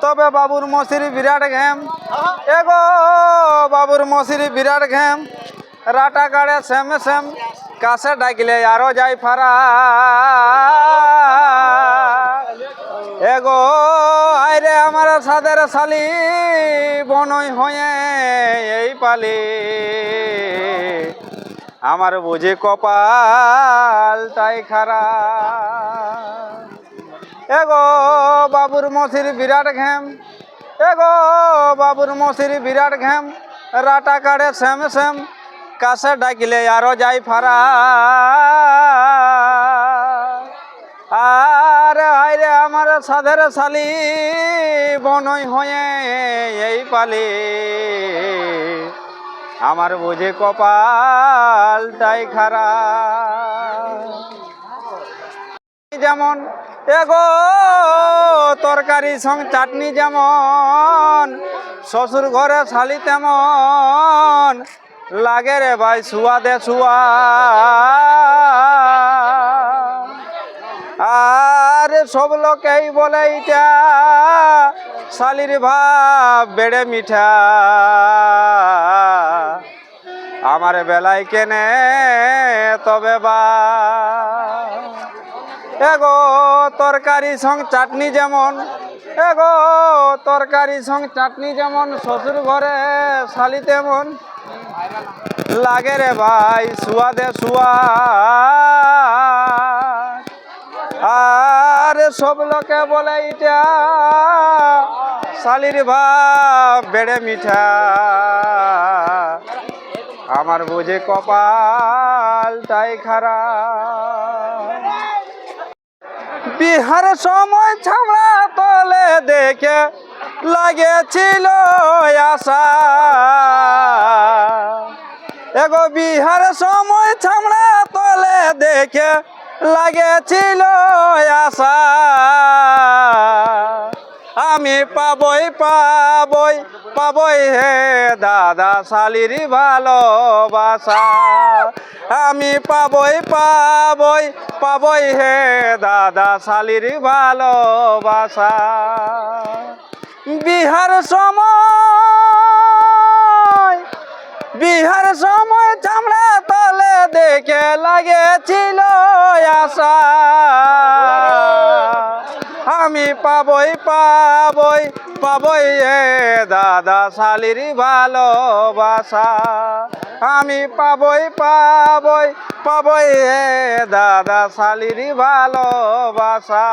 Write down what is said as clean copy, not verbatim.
তবে বাবুর মসির বিরাট ঘেম এগো বাবুর মসির বিরাট ঘেম রাটা কাড়ে সেম সেম কাছে ডাকলে আরো যাই ফারা এগো আইরে আমার সাদের শালি বনই হয়ে এই পালি আমার বুঝি কপাল তাই খারা এগো বাবুর মসির বিরাট ঘেম এগো বাবুর মসির বিরাট ঘেম রাটা কাড়ে সেম সেম কাছে ডাকলে আরো যাই ফারা আর আইরে আমার সাধের শালি বনই হয়ে এই পালি আমার বুঝে কপাল তাই খারা যেমন এগো তরকারি সং চাটনি যেমন শ্বশুর ঘরে শালি তেমন লাগে রে ভাই সুয়াদে সুয়া আর সব লোকেই বলে ইটা শালির ভাব বেড়ে মিঠা আমার বেলায় কেনে তবে বা এগো তরকারি সং চাটনি যেমন এগো তরকারি সং চাটনি যেমন শ্বশুর ঘরে শালি তেমন লাগে রে ভাই সুয়াদে সুয়া আর সব লোকে বলে ইটা শালির ভাব বেড়ে মিঠা আমার বুঝে কপাল তাই খারা বিহার সময় ছামড়া তলে দেখে লাগেছিল আশা এগো বিহার সময় ছামড়া তলে দেখে লাগেছিল আশা আমি পাবই পাবই পাবই হে দাদা শালির ভালোবাসা আমি পাবই পাবই পাবই হে দাদা শালির ভালোবাসা বিহার সময় চামড়া তলে দেখে লাগেছিল আশা আমি পাবই পাবই পাবই হে দাদা শালির ভালোবাসা আমি পাবই পাবই পাবই হে দাদা শালির ভালোবাসা।